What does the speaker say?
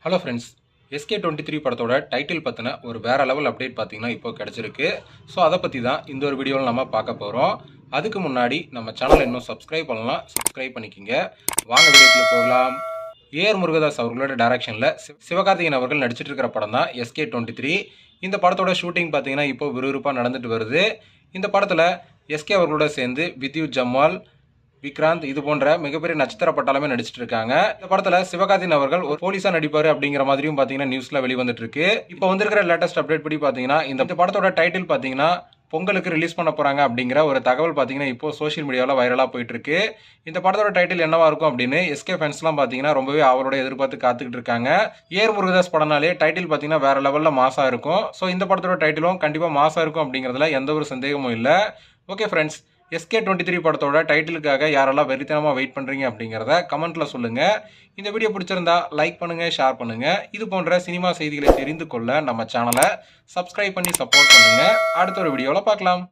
Hello friends, SK23 படத்தோட title பற்றின ஒரு வேற லெவல் அப்டேட் பார்த்தீங்கன்னா இப்போ கிடச்சிருக்கு. ஸோ அதை பற்றி தான் இந்த ஒரு வீடியோவில் நம்ம பார்க்க போகிறோம். அதுக்கு முன்னாடி நம்ம சேனலை இன்னும் சப்ஸ்கிரைப் பண்ணலாம், சப்ஸ்கிரைப் பண்ணிக்கிங்க. வாங்க வீடியோக்குள்ள போகலாம். ஏஆர் முருகதாஸ் அவர்களோட டைரக்ஷனில் சிவகார்த்திகேயன் அவர்கள் நடிச்சிட்டு இருக்கிற படம் தான் SK23. இந்த படத்தோட ஷூட்டிங் பார்த்தீங்கன்னா இப்போ விறுவிறுப்பாக நடந்துட்டு வருது. இந்த படத்தில் SK அவர்களோட சேர்ந்து வித்யுத் ஜம்வால், விக்ராந்த் இது போன்ற மிகப்பெரிய நட்சத்திர பட்டாளமே நடிச்சிட்டு இருக்காங்க. இந்த படத்துல சிவகார்த்திகேயன் அவர்கள் ஒரு போலீஸா நடிப்பாரு அப்படிங்கிற மாதிரியும் பாத்தீங்கன்னா நியூஸ்ல வெளிவந்துட்டு இருக்கு. இப்போ வந்திருக்கிற லேட்டஸ்ட் அப்டேட் படி பாத்தீங்கன்னா இந்த படத்தோட டைட்டில் பாத்தீங்கன்னா பொங்கலுக்கு ரிலீஸ் பண்ண போறாங்க அப்படிங்கிற ஒரு தகவல் பாத்தீங்கன்னா இப்போ சோஷியல் மீடியாவில் வைரலா போயிட்டு இருக்கு. இந்த படத்தோட டைட்டில் என்னவா இருக்கும் அப்படின்னு SK ஃபேன்ஸ்லாம் பாத்தீங்கன்னா ரொம்பவே அவரோட எதிர்பார்த்து காத்துக்கிட்டு இருக்காங்க. ஏஆர் முருகதாஸ் படம்னாலே டைட்டில் பாத்தீங்கன்னா வேற லெவல்ல மாசா இருக்கும். ஸோ இந்த படத்தோட டைட்டிலும் கண்டிப்பா மாசா இருக்கும் அப்படிங்கிறதுல எந்த ஒரு சந்தேகமும் இல்லை. ஓகே ஃப்ரெண்ட்ஸ், SK23 படத்தோட டைட்டிலுக்காக யாரெல்லாம் வெறித்தனமாக வெயிட் பண்ணுறீங்க அப்படிங்கிறத கமெண்ட்டில் சொல்லுங்கள். இந்த வீடியோ பிடிச்சிருந்தா லைக் பண்ணுங்கள், ஷேர் பண்ணுங்கள். இது போன்ற சினிமா செய்திகளை தெரிந்து கொள்ள நம்ம சேனலை சப்ஸ்கிரைப் பண்ணி சப்போர்ட் பண்ணுங்கள். அடுத்த ஒரு வீடியோவில் பார்க்கலாம்.